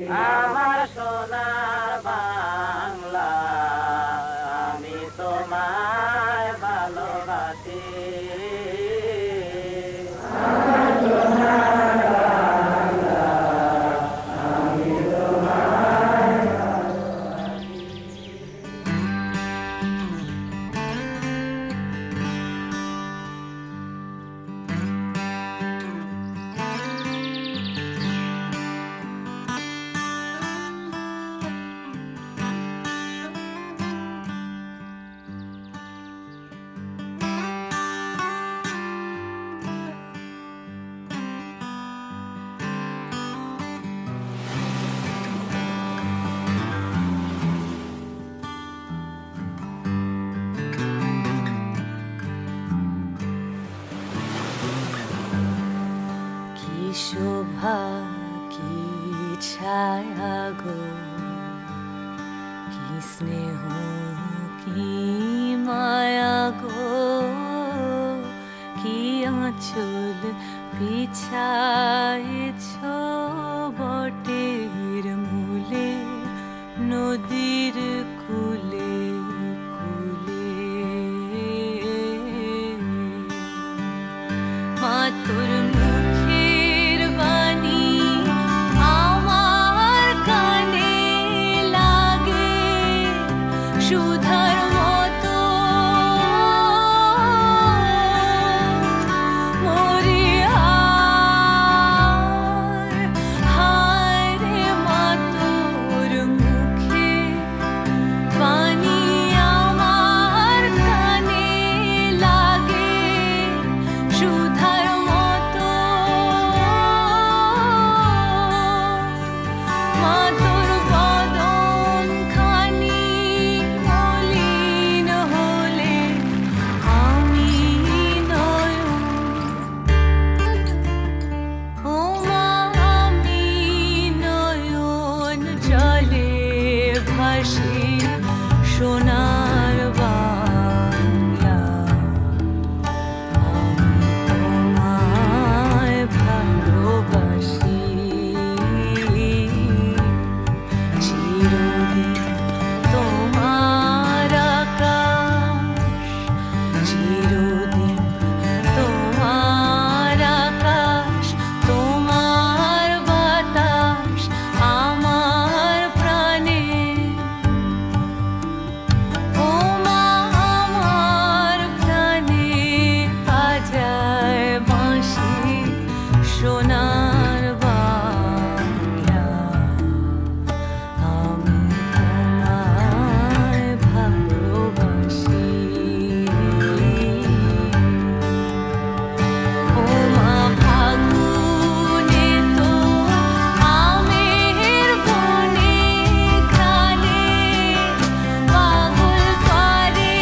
আমার সোনার বাংলা আমি তোমায় ভালোবাসি। শোভা কি ছায়া গো, কি স্নেহ কি মায়া গো, কি আঁচল বিছায়েছ বটের মূলে নদীর কূলে কূলে। মা তোর সোনার বাংলা আমি তোমায় ভালোবাসি। চিরদিন তোমার আকাশ, চিরদিন তোমার আকাশ, তোমার বাতাস আমার প্রাণে। সোনার বাংলা আমি তোমায় ভালোবাসি। ও মা ফাগুনে তো আমের বনে খানে পাগল করে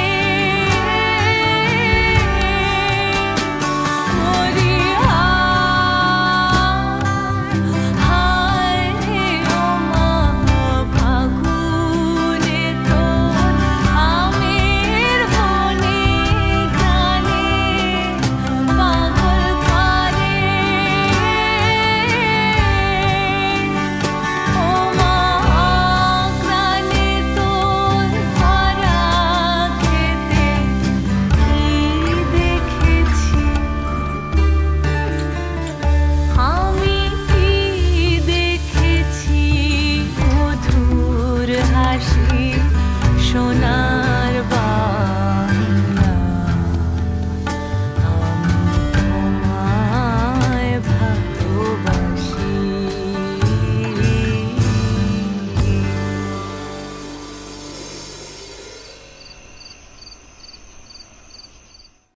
সোনা